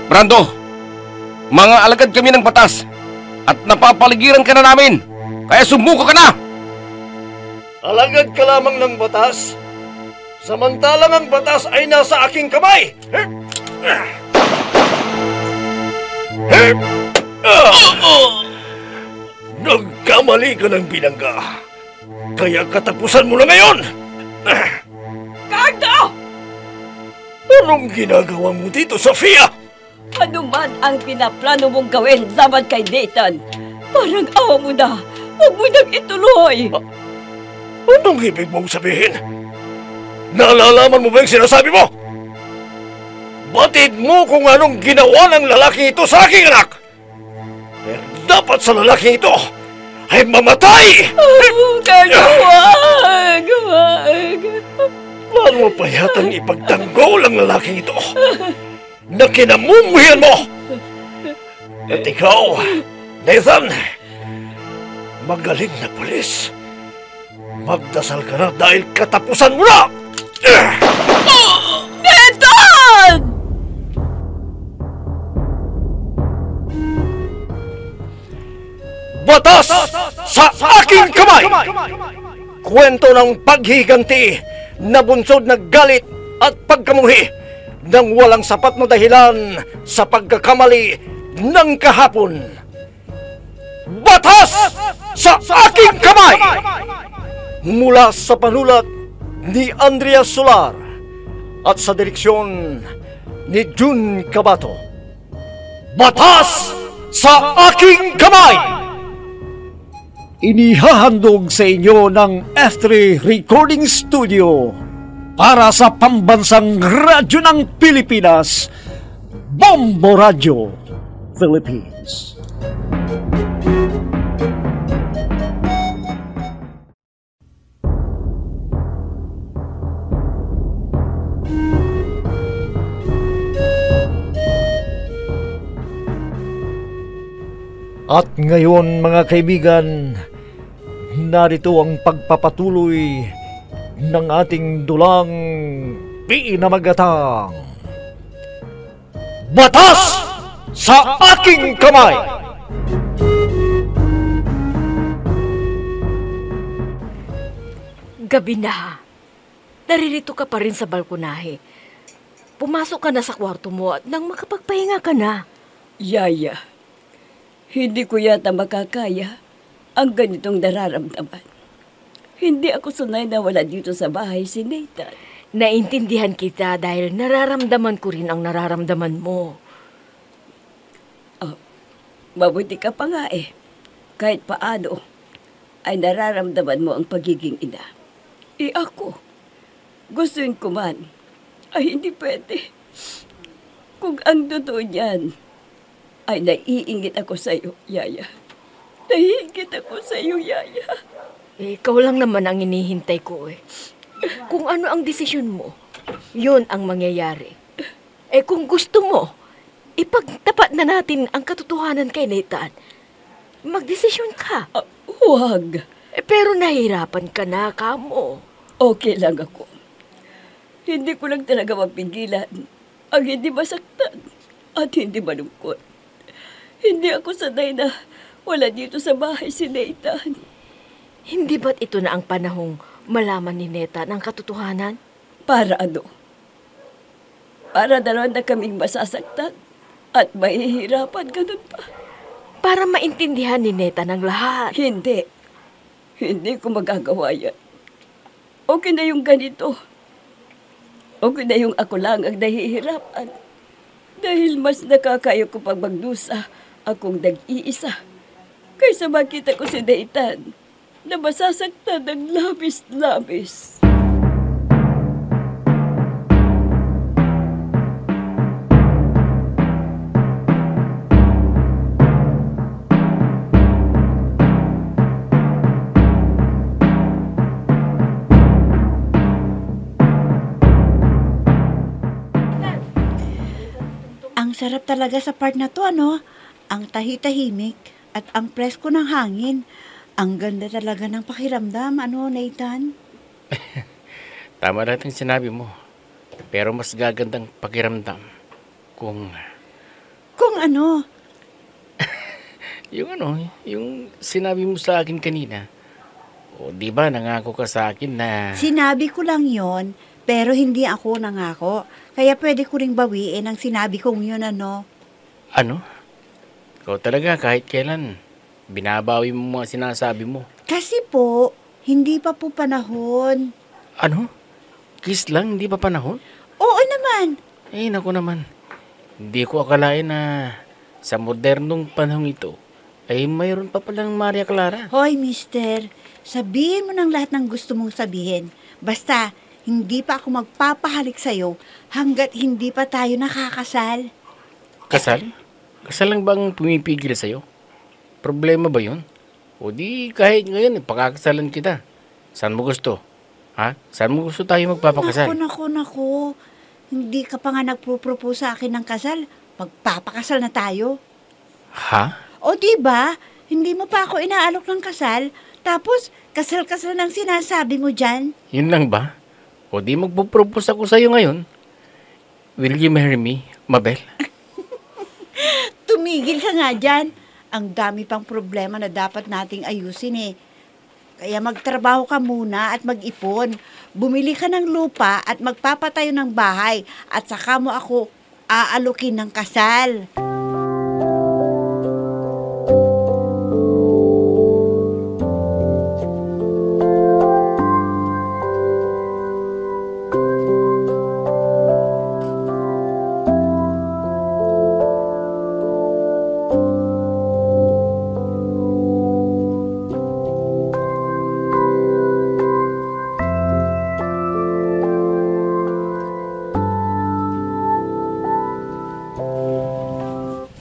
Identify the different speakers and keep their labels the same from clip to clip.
Speaker 1: Brando, mga alagad kami ng batas at napapaligiran ka na namin. Kaya sumuko ka na!
Speaker 2: Alagad ka lamang ng batas, samantalang ang batas ay nasa aking kamay! Nagkamali ka ng binangga, kaya katapusan mo na ngayon!
Speaker 3: Cardo!
Speaker 2: Anong ginagawa mo dito, Sofia?
Speaker 3: Ano man ang pinaplano mong gawin laban kay Nathan, parang awa mo na. Huwag mo nang ituloy.
Speaker 2: Anong ibig mong sabihin? Nalalaman mo ba yung sinasabi mo? Batid mo kung anong ginawa ng lalaki ito sa aking anak. Eh, dapat sa lalaki ito ay mamatay!
Speaker 3: Cardo, huwag!
Speaker 2: Plano mo pa yatang ipagtanggol ang lalaking ito na kinamumuhian mo! At ikaw, Nathan, magaling na pulis. Magdasal ka na dahil katapusan mo na!
Speaker 3: Nathan!
Speaker 2: Batas sa aking kamay! Kwento ng paghiganti na bunsod na galit at pagkamuhi nang walang sapat na dahilan sa pagkakamali ng kahapon. Batas sa aking kamay! Mula sa panulat ni Andrea Solar at sa direksyon ni Jun Cabato. Batas sa aking kamay! Inihahandog sa inyo ng F3 Recording Studio para sa pambansang radyo ng Pilipinas, Bombo Radio Philippines. At ngayon mga kaibigan, narito ang pagpapatuloy ng ating dulang pinamagatang Batas sa aking kamay!
Speaker 4: Gabi na. Naririto ka pa rin sa balkonahe. Pumasok ka na sa kwarto mo at nang makapagpahinga ka na.
Speaker 3: Yaya, hindi ko yata makakaya ang ganitong nararamdaman. Hindi ako sanay na wala dito sa bahay si Nathan.
Speaker 4: Naintindihan kita dahil nararamdaman ko rin ang nararamdaman mo.
Speaker 3: Mabuti ka pa nga eh. Kahit paano ay nararamdaman mo ang pagiging ina. Ako, gustuin ko man ay hindi pwede. Kung ang totoo niyan ay naiingit ako sa iyo, Yaya. Naiingit ako sa iyo, Yaya.
Speaker 4: Ikaw lang naman ang inihintay ko eh. Kung ano ang desisyon mo, yun ang mangyayari. Kung gusto mo, ipagtapat na natin ang katotohanan kay Nathan. Magdesisyon ka.
Speaker 3: Huwag.
Speaker 4: Pero nahirapan ka na, kamo.
Speaker 3: Okay lang ako. Hindi ko lang talaga mapigilan ang hindi masaktan at hindi malungkot. Hindi ako sanay na wala dito sa bahay si Nathan.
Speaker 4: Hindi ba't ito na ang panahong malaman ni Nathan ang katotohanan?
Speaker 3: Para ano? Para dalawa na kaming masasaktan at mahihirapan, ganun pa.
Speaker 4: Para maintindihan ni Nathan ang lahat.
Speaker 3: Hindi. Hindi ko magagawa yan. Okay na yung ganito. Okay na yung ako lang ang nahihirapan. Dahil mas nakakayo ko pag magdusa akong nag-iisa. Kaysa makita ko si Nathan na masasaktan ng labis-labis.
Speaker 5: Ang sarap talaga sa part na to, ano? Ang tahi-tahimik at ang presko ng hangin. Ang ganda talaga ng pakiramdam, ano, Nathan?
Speaker 1: Tama natin sinabi mo.
Speaker 6: Pero mas gagandang pakiramdam kung
Speaker 5: Kung ano,
Speaker 6: yung sinabi mo sa akin kanina. O di ba nangako ka sa akin na
Speaker 5: sinabi ko lang yon, pero hindi ako nangako. Kaya pwede ko ring bawiin ang sinabi kong yun, ano.
Speaker 6: ano? Ikaw talaga kahit kailan binabawi mo mga sinasabi mo.
Speaker 5: Kasi po, hindi pa po panahon.
Speaker 6: Ano? Kiss lang, hindi pa panahon?
Speaker 5: Oo naman.
Speaker 6: Eh, naku naman. Hindi ko akalain na sa modernong panahon ito ay mayroon pa palang Maria Clara.
Speaker 5: Hoy, mister, sabihin mo ng lahat ng gusto mong sabihin. Basta, hindi pa ako magpapahalik sa'yo hanggat hindi pa tayo nakakasal.
Speaker 6: Kasal? Kasal lang bang pumipigil sa'yo? Problema ba yun? O di kahit ngayon, pakakasalan kita. Saan mo gusto? Ha? Saan mo gusto tayo magpapakasal?
Speaker 5: Naku. Hindi ka pa nga nagpropose sa akin ng kasal. Magpapakasal na tayo.
Speaker 6: Ha?
Speaker 5: O diba, hindi mo pa ako inaalok ng kasal, tapos kasal-kasal ng sinasabi mo dyan.
Speaker 6: Yun lang ba? O di magpo-propose ako sa'yo ngayon. Will you marry me, Mabel?
Speaker 5: Tumigil ka nga dyan. Ang dami pang problema na dapat nating ayusin eh. Kaya magtrabaho ka muna at mag-ipon. Bumili ka ng lupa at magpapatayo ng bahay at saka mo ako aalukin ng kasal.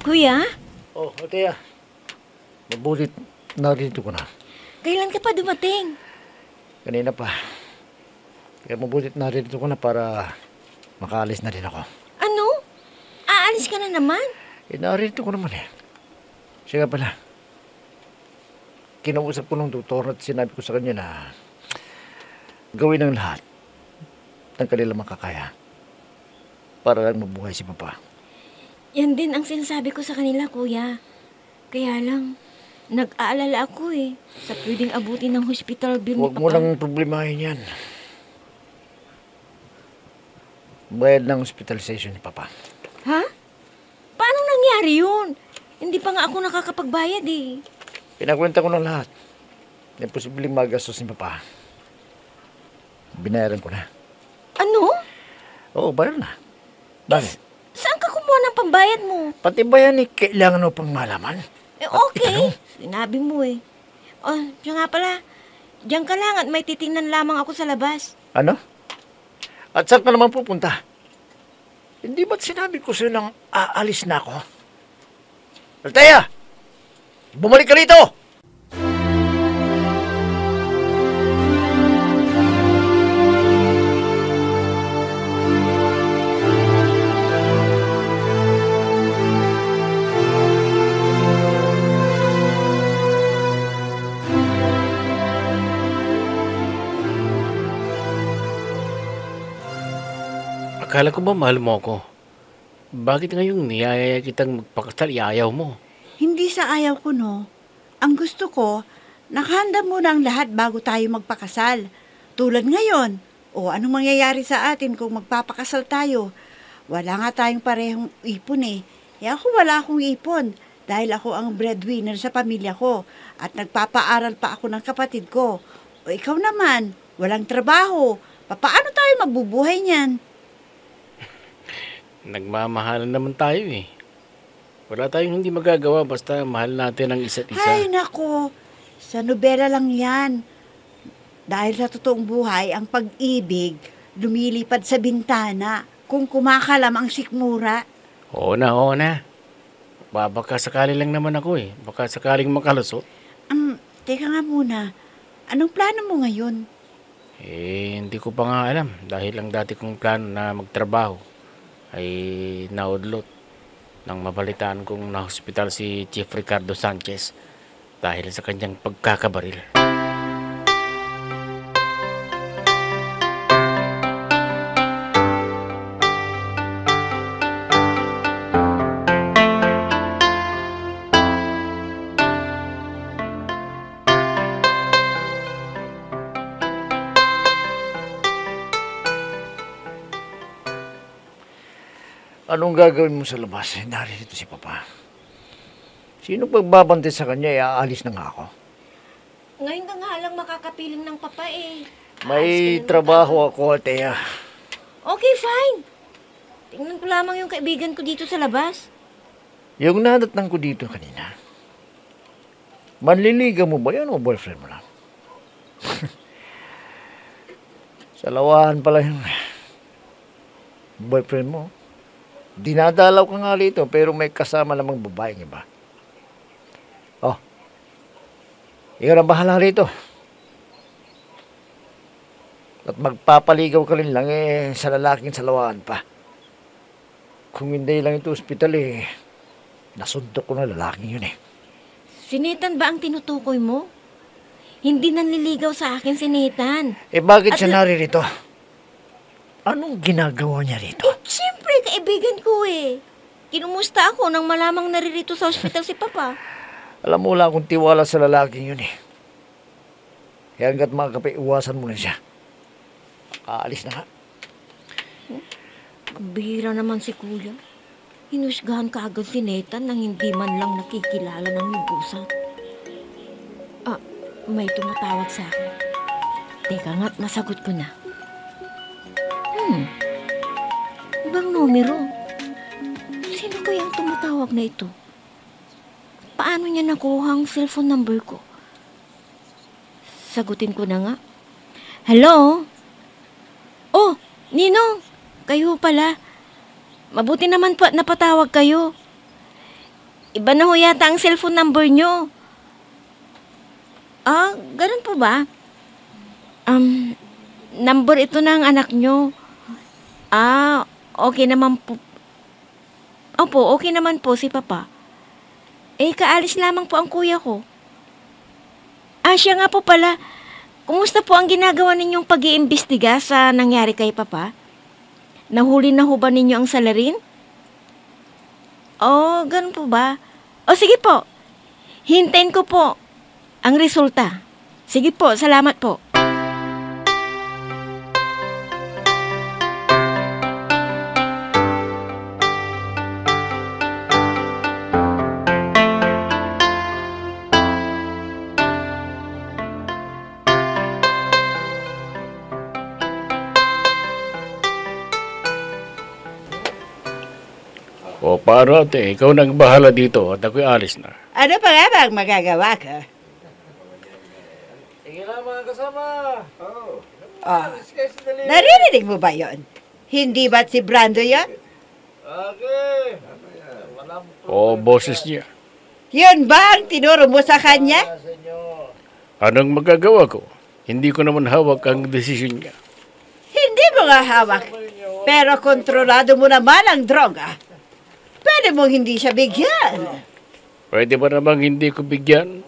Speaker 4: Kuya,
Speaker 2: Oh, Althea. Mabulit narito ko na.
Speaker 4: kailan ka pa dumating?
Speaker 2: Kanina pa. Kaya mabulit narito ko na para makaalis na rin ako.
Speaker 4: Ano? Aalis ka na naman?
Speaker 2: Narito ko naman eh. Siya nga pala. Kinausap ko ng doktor at sinabi ko sa kanya na gawin ang lahat ng kanilang makakaya para lang mabuhay si Papa.
Speaker 4: Yan din ang sinasabi ko sa kanila, kuya. Kaya lang, nag-aalala ako eh. Sa pwedeng abutin ng hospital bill ni
Speaker 2: Huwag mo
Speaker 4: Papa.
Speaker 2: lang problemahin yan. Bayad ng hospitalization ni Papa.
Speaker 4: Ha? Paano nangyari yun? Hindi pa nga ako nakakapagbayad eh.
Speaker 2: Pinakwenta ko ng lahat. Yung posibleng magastos ni Papa. Binayaran ko na.
Speaker 4: Ano?
Speaker 2: Oo, bayar na. Bakit?
Speaker 4: Saan ka kumuha ng pambayad mo?
Speaker 2: Pati ba yan kailangan mo pang malaman?
Speaker 4: Eh, okay. Sinabi mo eh. Oh, siya nga pala. Diyan ka lang at may titingnan lamang ako sa labas.
Speaker 2: Ano? At saan ka naman pupunta? Hindi ba't sinabi ko sa'yo nang aalis na ako? Althea! Bumalik ka rito!
Speaker 6: Akala ko ba mahal mo ako? Bakit ngayon niyayaya kitang magpakasal, iayaw mo?
Speaker 5: Hindi sa ayaw ko, no. Ang gusto ko, nakahanda muna ang lahat bago tayo magpakasal. Tulad ngayon, o anong mangyayari sa atin kung magpapakasal tayo? Wala nga tayong parehong ipon eh. Eh ako wala akong ipon dahil ako ang breadwinner sa pamilya ko at nagpapaaral pa ako ng kapatid ko. O ikaw naman, walang trabaho. Paano tayo mabubuhay niyan?
Speaker 6: Nagmamahalan naman tayo eh. Wala tayong hindi magagawa basta mahal natin ang isa't isa.
Speaker 5: Ay, nako. Sa nobela lang yan. Dahil sa totoong buhay, ang pag-ibig lumilipad sa bintana kung kumakalam ang sikmura.
Speaker 6: Oo na. Baka sakali lang naman ako eh. Baka sakaling makalusot.
Speaker 5: Teka nga muna. Anong plano mo ngayon?
Speaker 6: Eh, hindi ko pa nga alam. Dahil ang dati kong plano na magtrabaho ay naudlot nang mabalitaan kong na-hospital si Chief Ricardo Sanchez dahil sa kanyang pagkakabaril.
Speaker 2: Anong gagawin mo sa labas? Narito si Papa. Sino pagbabantay sa kanya, aalis na nga ako.
Speaker 4: Ngayon ka nga lang makakapiling ng papa eh.
Speaker 2: May trabaho ako, Althea.
Speaker 4: Okay, fine. Tingnan ko lamang yung kaibigan ko dito sa labas.
Speaker 2: Yung nadatnang ko dito kanina, manliligaw mo ba yan o boyfriend mo lang? Sa lawahan pala yung boyfriend mo. Dinadalaw ka nga rito pero may kasama namang babaeng iba. Oh, ikaw na bahala rito. At magpapaligaw ka rin lang sa lalaking sa lawahan pa. Kung hindi lang ito ospital nasuntok ko na lalaking yun
Speaker 4: Si Nathan ba ang tinutukoy mo? Hindi nanliligaw sa akin si Nathan.
Speaker 2: Bakit
Speaker 4: At
Speaker 2: siya naririto? Anong ginagawa niya rito?
Speaker 4: Siyempre, kaibigan ko eh. Kinumusta ako nang malamang naririto sa ospital si Papa.
Speaker 2: Alam mo, wala akong tiwala sa lalaking yun Kaya hanggat makakapay, iwasan mo na siya. Aalis na nga.
Speaker 4: Bihira naman si Kuya. Hinusgahan ka agad si Nathan nang hindi man lang nakikilala ng lubusan. May tumatawag sa akin. Teka nga't masagot ko na. Ibang numero. Sino kaya ang tumatawag na ito? Paano niya nakuha ang cellphone number ko? Sagutin ko na nga. Hello? Oh, Ninong, kayo pala. Mabuti naman po at napatawag kayo. Iba na ho yata ang cellphone number nyo. Ganun po ba? Number ito ng anak nyo. Okay naman po. Opo, okay naman po si Papa. Kaalis lamang po ang kuya ko. Siya nga po pala. Kumusta po ang ginagawa ninyong pag-iimbestiga sa nangyari kay Papa? Nahuli na ho ba ninyo ang salarin? Ganun po ba? Sige po. Hintayin ko po ang resulta. Sige po, salamat po.
Speaker 6: O para ate, ikaw nang bahala dito at ako'y alis na.
Speaker 5: Ano pa nga ba ang magagawa ka?
Speaker 2: Sige na mga kasama.
Speaker 5: Naririnig mo ba yon? Hindi ba't si Brando yon?
Speaker 2: Okay.
Speaker 6: O boses niya.
Speaker 5: Yun ba ang tinuro mo sa kanya?
Speaker 6: Anong magagawa ko? Hindi ko naman hawak ang desisyon niya.
Speaker 5: Hindi mo nga hawak. Pero kontrolado mo naman ang droga. Pwede mong hindi siya bigyan.
Speaker 6: Pwede ba namang hindi ko bigyan?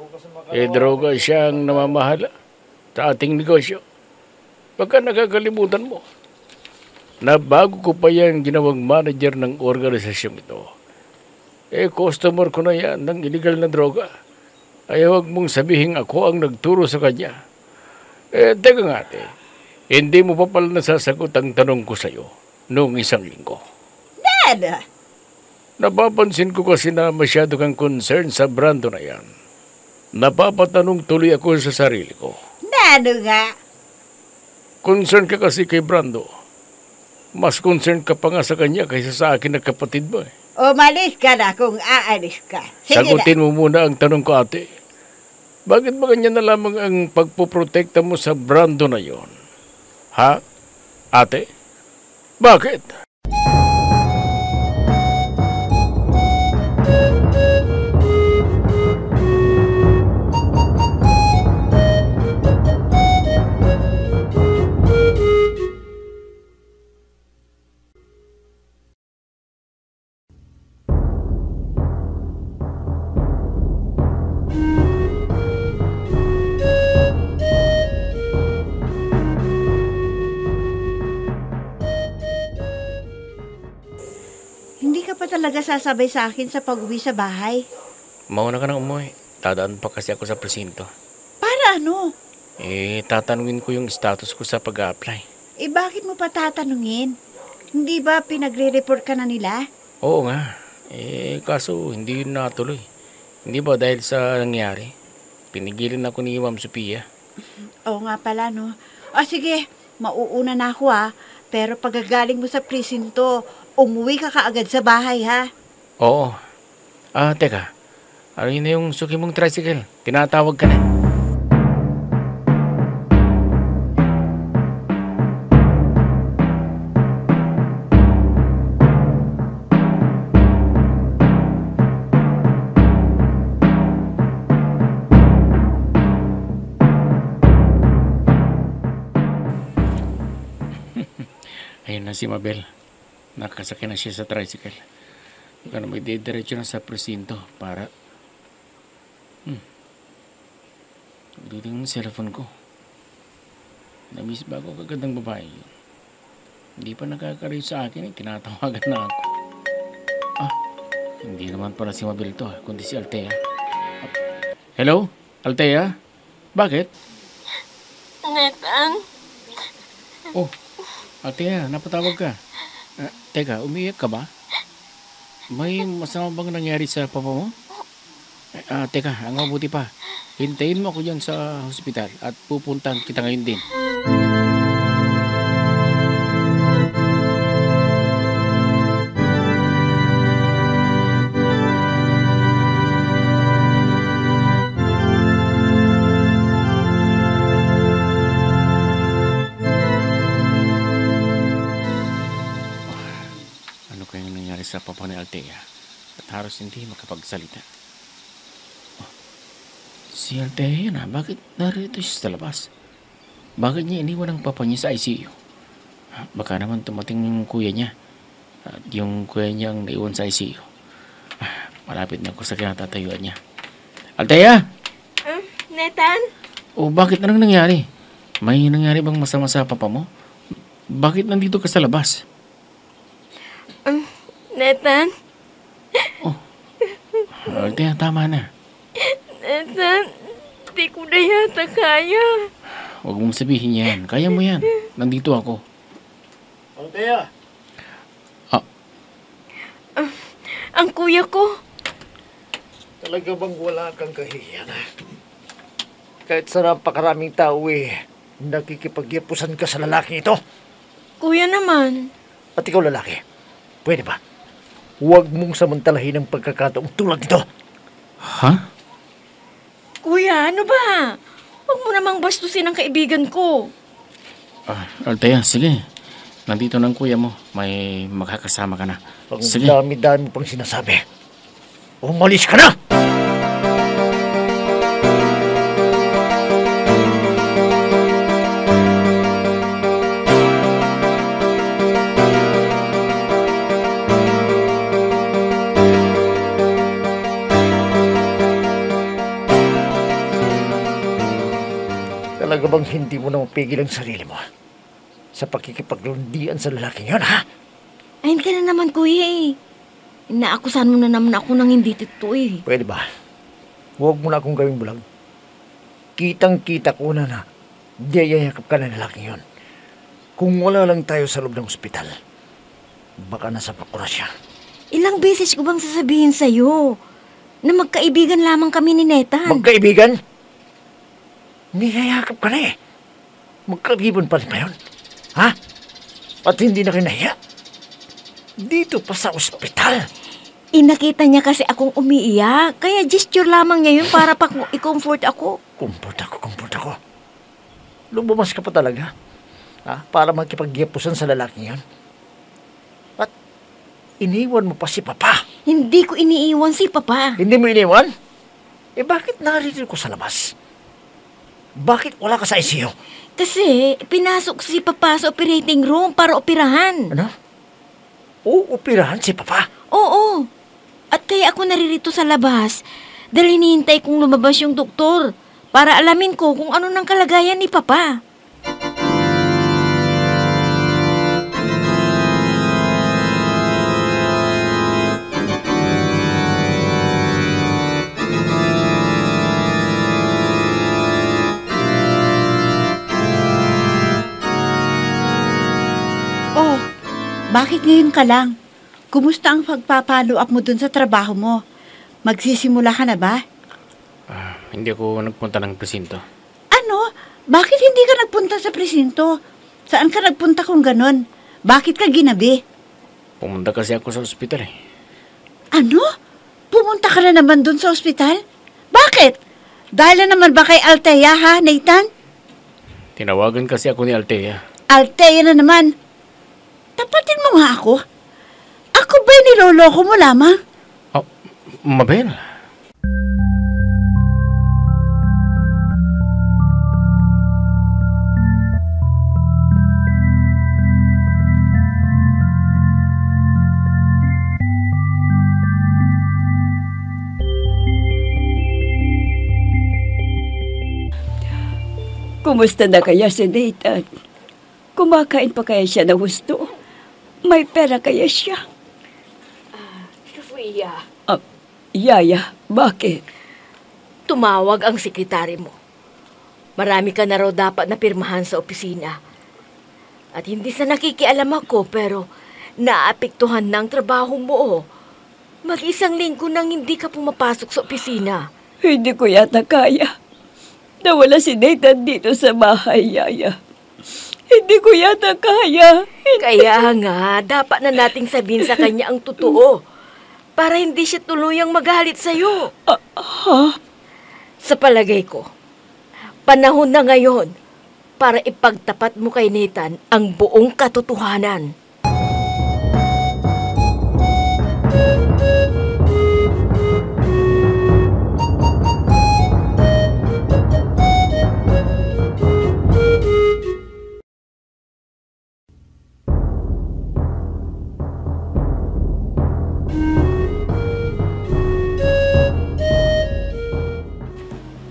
Speaker 6: Droga siyang namamahala sa ating negosyo. Baka nakakalimutan mo na bago ko pa yan ginawang manager ng organisasyong ito. Customer ko na yan ng illegal na droga. Huwag mong sabihin ako ang nagturo sa kanya. Teka nga ate, hindi mo pa pala nasasagot ang tanong ko sa'yo noong isang linggo.
Speaker 5: Dad!
Speaker 6: Napapansin ko kasi na masyado kang concern sa Brando na yan. Napapatanong tuloy ako sa sarili ko.
Speaker 5: Ano nga?
Speaker 6: Concern ka kasi kay Brando. Mas concern ka pa nga sa kanya kaysa sa akin na kapatid mo.
Speaker 5: Umalis ka na kung aalis ka. Sige
Speaker 6: Sagutin
Speaker 5: na.
Speaker 6: mo muna ang tanong ko ate. Bakit ba ganyan na lamang ang pagpoprotekta mo sa Brando na yon? Ha? Ate? Bakit?
Speaker 5: Hindi ka pa talaga sasabay sa akin sa pag-uwi sa bahay.
Speaker 6: Mauna ka na umuwi. Dadaan pa kasi ako sa presinto.
Speaker 5: Para ano?
Speaker 6: Tatanungin ko yung status ko sa pag-a-apply.
Speaker 5: Bakit mo pa tatanungin? Hindi ba pinagre-report ka na nila?
Speaker 6: Oo nga. Kaso hindi yun natuloy. Hindi ba dahil sa nangyari? Pinigilan ako ni Ma'am Sophia.
Speaker 5: Oo nga pala, no? O sige, mauuna na ako Pero pagagaling mo sa presinto, umuwi ka kaagad sa bahay ha.
Speaker 6: Oo. Teka. Ano yun na yung suki mong tricycle? Tinatawag ka na. Ayun na si Mabel. Nakasakay na siya sa tricycle. Baka na magdidiretso na sa presinto para... Dito yung cellphone ko. Namiss ba ako kagandang babae yun? Hindi pa nakakareach sa akin tinatawagan na ako. Hindi naman pala si Mabel to, kundi si Althea. Hello? Althea? Bakit?
Speaker 4: Nathan?
Speaker 6: Oh, Althea, napatawag ka. Teka, umiyak ka ba? May masama bang nangyari sa papa mo? Teka, ang mabuti pa. Hintayin mo ako dyan sa hospital at pupuntahan kita ngayon din. Ano kayang nangyari sa papa ni Althea? At halos hindi makapagsalita. Si Althea na, bakit narito siya sa labas? Bakit niya iniwan ang papa niya sa ICU? Baka naman tumating yung kuya niya. At yung kuya niya ang naiwan sa ICU. Malapit na ako sa kinatatayuan niya. Althea!
Speaker 4: Nathan?
Speaker 6: Bakit anong nangyari? May nangyari bang masama sa papa mo? Bakit nandito ka sa labas?
Speaker 4: Nathan?
Speaker 6: Althea, tama na.
Speaker 4: Nathan, di ko na yata kaya.
Speaker 6: Huwag mong sabihin yan. Kaya mo yan. Nandito ako.
Speaker 2: Althea!
Speaker 4: Ang kuya ko.
Speaker 2: Talaga bang wala kang kahihiyan? Kahit sa napakaraming tao nakikipagyapusan ka sa lalaki ito.
Speaker 4: Kuya naman.
Speaker 2: At ikaw lalaki, pwede ba? Huwag mong samantalahin ang pagkakataong tulad nito.
Speaker 6: Ha?
Speaker 4: Kuya, ano ba? Huwag mo namang bastusin ang kaibigan ko.
Speaker 6: Althea, sige. Nandito ng kuya mo. May makakasama ka na.
Speaker 2: Ang
Speaker 6: Sige.
Speaker 2: dami-dami pang sinasabi. Umalis ka na! Talaga bang hindi mo na mapigil ang sarili mo sa pakikipaglundian sa lalaking yun, ha?
Speaker 4: Ayun ka na naman, kuya Inaakusahan mo na naman ako ng hindi totoo
Speaker 2: Pwede ba? Huwag mo na akong gawing bulag. Kitang-kita ko na diyayakap ka na lalaking yun. Kung wala lang tayo sa loob ng ospital, baka nasa bakura siya.
Speaker 4: Ilang beses ko bang sasabihin sa'yo na magkaibigan lamang kami ni Nathan?
Speaker 2: Magkaibigan? Niyayakap ka na Magkaibigan pa rin ba yun? Ha? At hindi na kinahiya? Dito pa sa ospital.
Speaker 4: Nakita niya kasi akong umiiyak, kaya gesture lamang niya yun para pa i-comfort ako.
Speaker 2: Comfort ako. Lubumas ka pa talaga. Ha? Para makipagyapusan sa lalaki yan. At iniwan mo pa si Papa.
Speaker 4: Hindi ko iniiwan si Papa.
Speaker 2: Hindi mo iniwan? Bakit narito ko sa labas? Bakit wala ka sa ICU?
Speaker 4: Kasi pinasok si Papa sa operating room para operahan.
Speaker 2: Ano? Uupirahan si Papa?
Speaker 4: Oo. At kaya ako naririto sa labas dahil hinihintay kong lumabas yung doktor para alamin ko kung ano nang kalagayan ni Papa.
Speaker 5: bakit ngayon ka lang? Kumusta ang pagpapalo up mo dun sa trabaho mo? Magsisimula ka na ba?
Speaker 6: Hindi ako nagpunta ng presinto.
Speaker 5: Ano? Bakit hindi ka nagpunta sa presinto? Saan ka nagpunta kung ganon? Bakit ka ginabi?
Speaker 6: Pumunta kasi ako sa ospital eh.
Speaker 5: Ano? Pumunta ka na naman dun sa ospital? Bakit? Dahil na naman ba kay Althea ha, Nathan?
Speaker 6: Tinawagan kasi ako ni Althea.
Speaker 5: Althea na naman. Tapatin mo nga ako. Ako ba'y niloloko mo lamang?
Speaker 6: Oh, Mabel.
Speaker 3: Kumusta na kaya si Nathan? Kumakain pa kaya siya na gusto? May pera kaya siya?
Speaker 4: Sofia,
Speaker 3: Yaya, bakit?
Speaker 4: tumawag ang sekretary mo. Marami ka na raw dapat na pirmahan sa opisina. At hindi sa nakikialam ako, pero naapektuhan ng trabaho mo. Mag-isang linggo nang hindi ka pumapasok sa opisina.
Speaker 3: Hindi ko yata kaya. Nawala si Nathan dito sa bahay, Yaya. Hindi ko yata kaya.
Speaker 4: Kaya nga, dapat na nating sabihin sa kanya ang totoo para hindi siya tuluyang magalit sa'yo. Sa palagay ko, panahon na ngayon para ipagtapat mo kay Nathan ang buong katotohanan.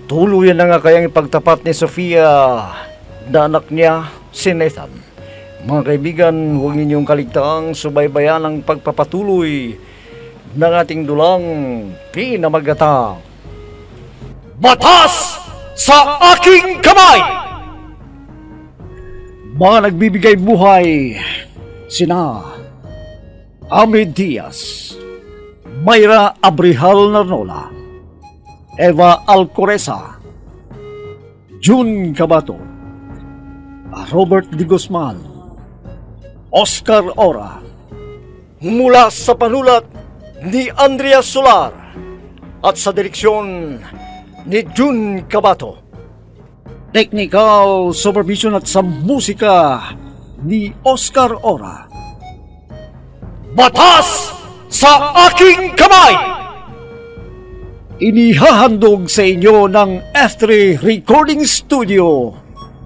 Speaker 2: Tuluyan na nga kayang ipagtapat ni Sofia na anak niya, si Nathan. Mga kaibigan, huwag ninyong kaligtaang subaybayan ang pagpapatuloy ng ating dulang pinamagatang Batas sa Aking Kamay! Mga nagbibigay buhay, sina Amid Diaz, Mayra Abrihal Narnola, Eva Alcoreza, June Cabato, Robert D. Guzman, Oscar Ora. Mula sa panulat ni Andrea Solar at sa direksyon ni June Cabato. Technical supervision at sa musika ni Oscar Ora. Batas sa Aking Kamay! Inihahandog sa inyo ng F3 Recording Studio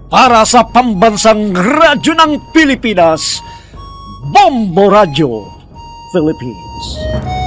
Speaker 2: para sa pambansang radyo ng Pilipinas, Bombo Radio Philippines.